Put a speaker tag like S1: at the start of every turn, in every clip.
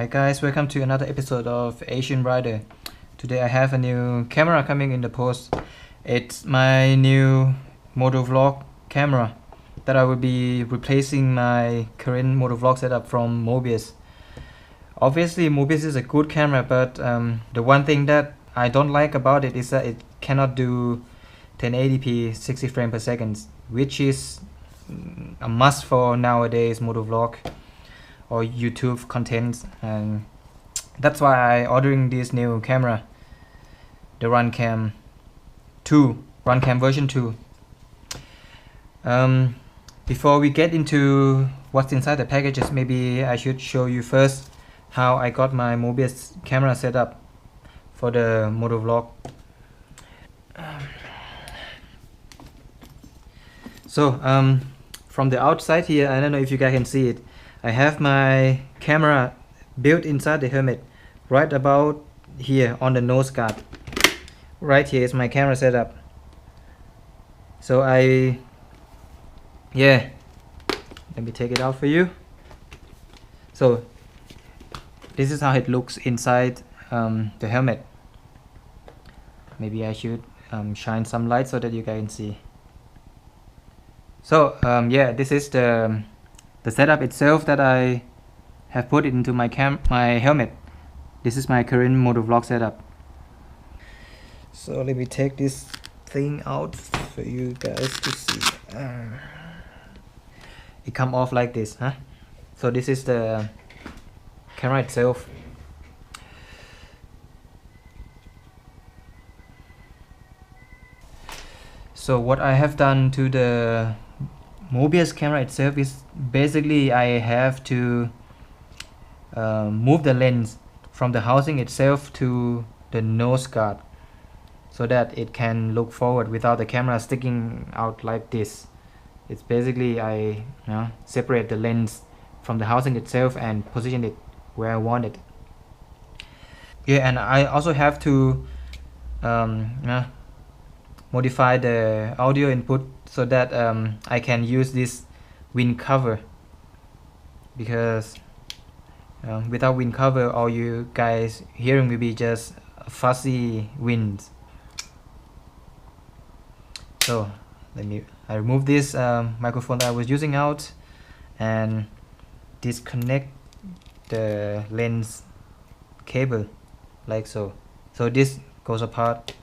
S1: Hi guys, welcome to another episode of AsianRider. Today I have a new camera coming in the post. It's my new Motovlog camera that I will be replacing my current Motovlog setup from Mobius. Obviously Mobius is a good camera, but the one thing that I don't like about it is that it cannot do 1080p 60 frames per second, which is a must for nowadays Motovlog or YouTube content, and that's why I ordering this new camera, the Runcam version 2. Before we get into what's inside the packages, maybe I should show you first how I got my Mobius camera set up for the Motovlog. So from the outside here, I don't know if you guys can see it, I have my camera built inside the helmet, right about here on the nose guard. Right here is my camera setup. So let me take it out for you. So this is how it looks inside the helmet. Maybe I should shine some light so that you guys can see. So this is the setup itself that I have put into my helmet. This is my current Motovlog setup. So let me take this thing out for you guys to see. It come off like this, huh? So this is the camera itself. So what I have done to the Mobius camera itself is basically I have to move the lens from the housing itself to the nose guard so that it can look forward without the camera sticking out like this. It's basically I separate the lens from the housing itself and position it where I want it. Yeah, and I also have to modify the audio input so that I can use this wind cover, because without wind cover all you guys hearing will be just fuzzy winds. So I remove this microphone that I was using out and disconnect the lens cable like so. So this goes apart.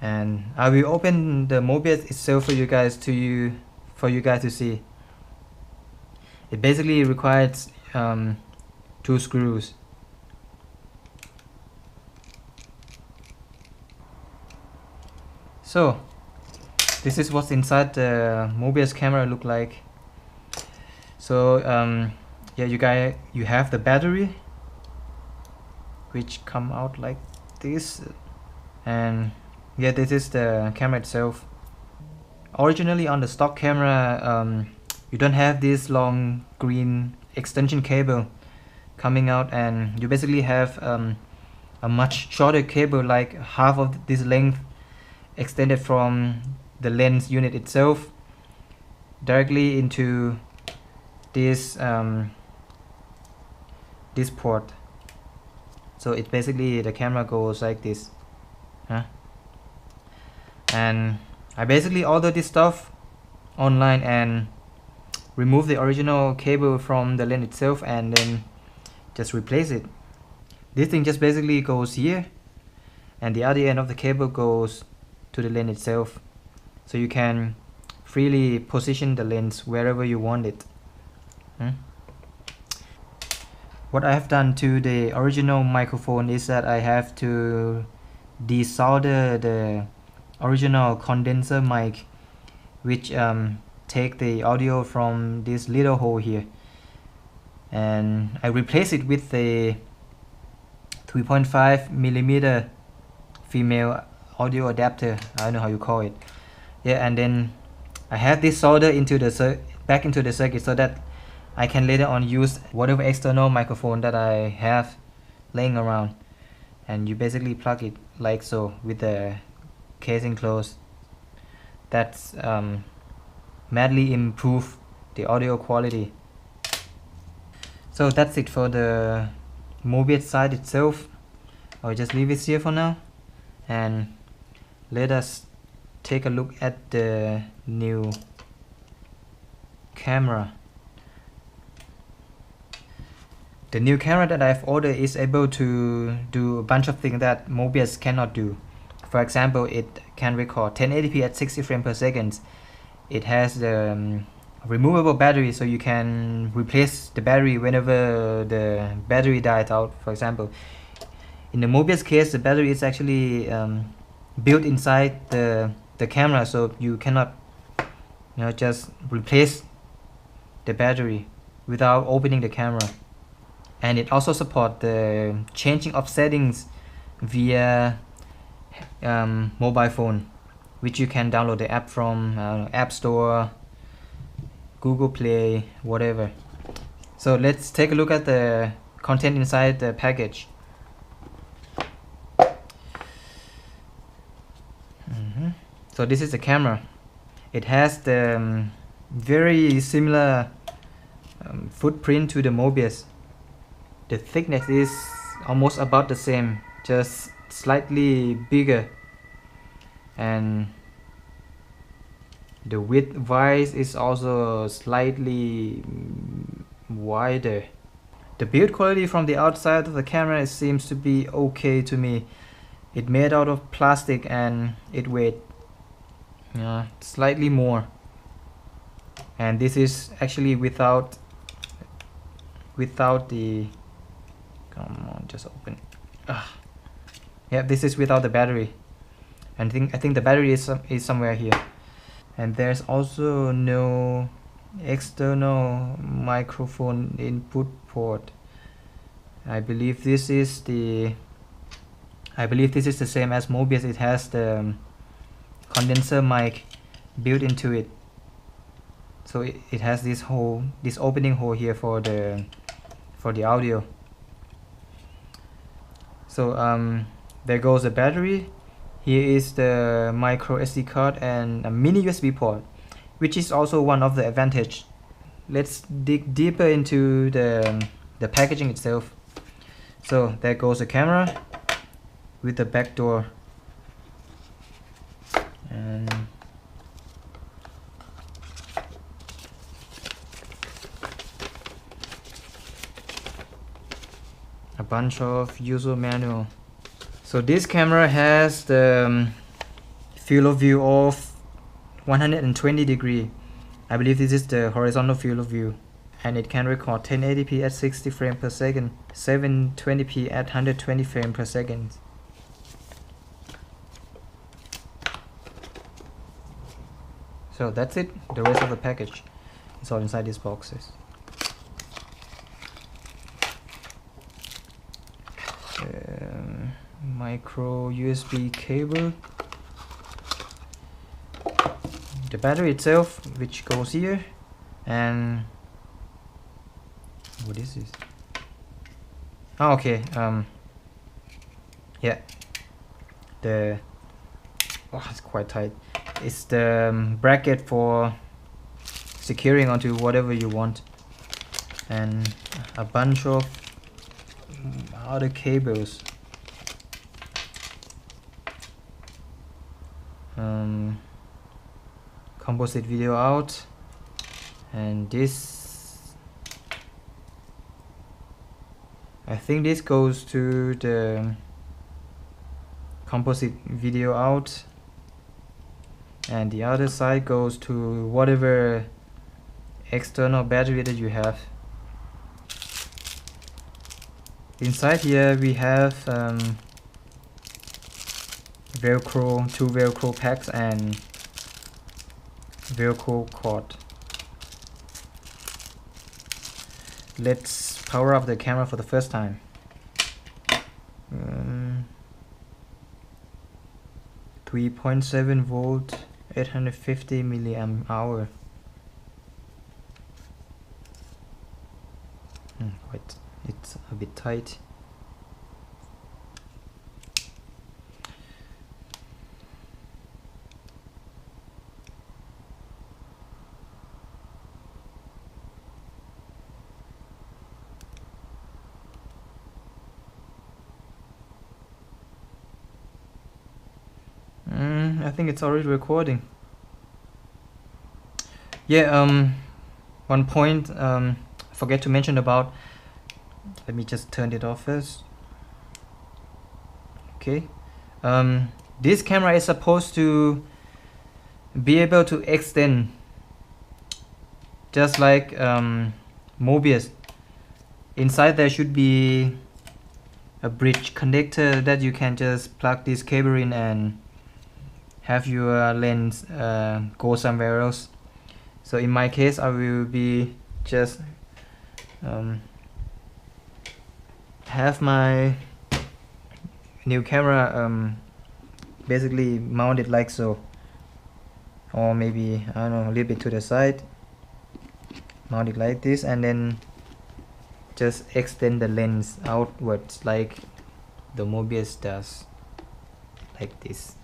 S1: And I will open the Mobius itself for you guys to see. It basically requires 2 screws. So this is what's inside the Mobius camera look like. So you have the battery, which come out like this, and this is the camera itself. Originally on the stock camera, you don't have this long green extension cable coming out, and you basically have a much shorter cable, like half of this length, extended from the lens unit itself directly into this this port. So it basically the camera goes like this, and I basically ordered this stuff online and remove the original cable from the lens itself and then just replace it. This thing just basically goes here, and the other end of the cable goes to the lens itself, so you can freely position the lens wherever you want it. What I have done to the original microphone is that I have to desolder the original condenser mic, which take the audio from this little hole here, and I replace it with the 3.5mm female audio adapter. I don't know how you call it. And then I have this solder into the back into the circuit so that I can later on use whatever external microphone that I have laying around, and you basically plug it like so with the casing closed. That's madly improve the audio quality. So that's it for the Mobius side itself. I'll just leave it here for now, and let us take a look at the new camera. The new camera that I've ordered is able to do a bunch of things that Mobius cannot do. For example, it can record 1080p at 60 frames per second. It has the removable battery, so you can replace the battery whenever the battery dies out. For example, in the Mobius case, the battery is actually built inside the camera, so you cannot just replace the battery without opening the camera. And it also supports the changing of settings via mobile phone, which you can download the app from App Store, Google Play, whatever. So let's take a look at the content inside the package. So this is the camera. It has the very similar footprint to the Mobius. The thickness is almost about the same, just slightly bigger, and the width wise is also slightly wider. The build quality from the outside of the camera seems to be okay to me. It made out of plastic and it weighs slightly more, and this is actually without the come on, just open. Yeah, this is without the battery, and I think the battery is somewhere here. And there's also no external microphone input port. I believe this is the same as Mobius. It has the condenser mic built into it, so it has this opening hole here for the audio. So there goes the battery. Here is the micro SD card and a mini USB port, which is also one of the advantage. Let's dig deeper into the packaging itself. So there goes the camera with the back door, and a bunch of user manual. So this camera has the field of view of 120 degree. I believe this is the horizontal field of view, and it can record 1080p at 60 frames per second, 720p at 120 frames per second. So that's it. The rest of the package is all inside these boxes. Micro USB cable, the battery itself, which goes here, and what is this? Oh, okay. Yeah, it's quite tight. It's the bracket for securing onto whatever you want, and a bunch of other cables. Composite video out, and this, I think this goes to the composite video out, and the other side goes to whatever external battery that you have. Inside here we have Velcro, 2 Velcro packs and Velcro cord. Let's power up the camera for the first time. 3.7 volt, 850 milliamp hour. It's a bit tight. think it's already recording. Yeah, one point I forget to mention about, let me just turn it off first. Okay, this camera is supposed to be able to extend just like Mobius. Inside there should be a bridge connector that you can just plug this cable in and have your lens go somewhere else. So in my case I will be just have my new camera basically mounted like so, or maybe I don't know, a little bit to the side, mount it like this, and then just extend the lens outwards like the Mobius does, like this.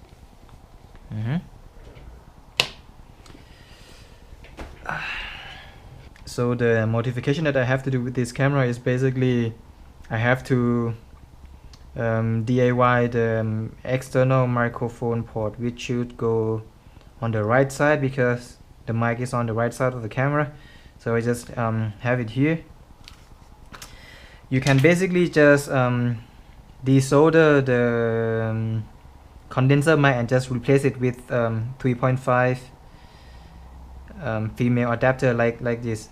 S1: So the modification that I have to do with this camera is basically I have to DIY the external microphone port, which should go on the right side because the mic is on the right side of the camera. So I just have it here. You can basically just desolder the condenser mic and just replace it with 3.5 female adapter like this,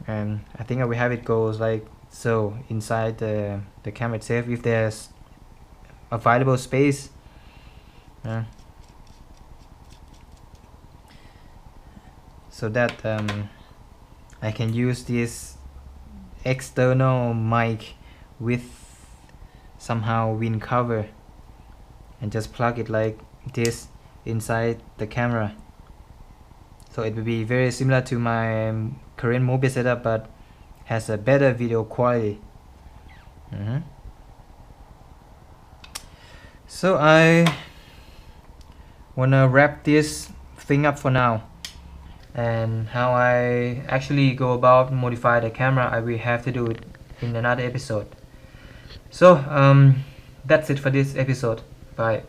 S1: and I think I will have it goes like so inside the camera itself if there's available space. So that I can use this external mic with somehow wind cover and just plug it like this inside the camera. So it will be very similar to my current Mobius setup, but has a better video quality. So I wanna wrap this thing up for now, and how I actually go about modify the camera I will have to do it in another episode. So that's it for this episode. Bye.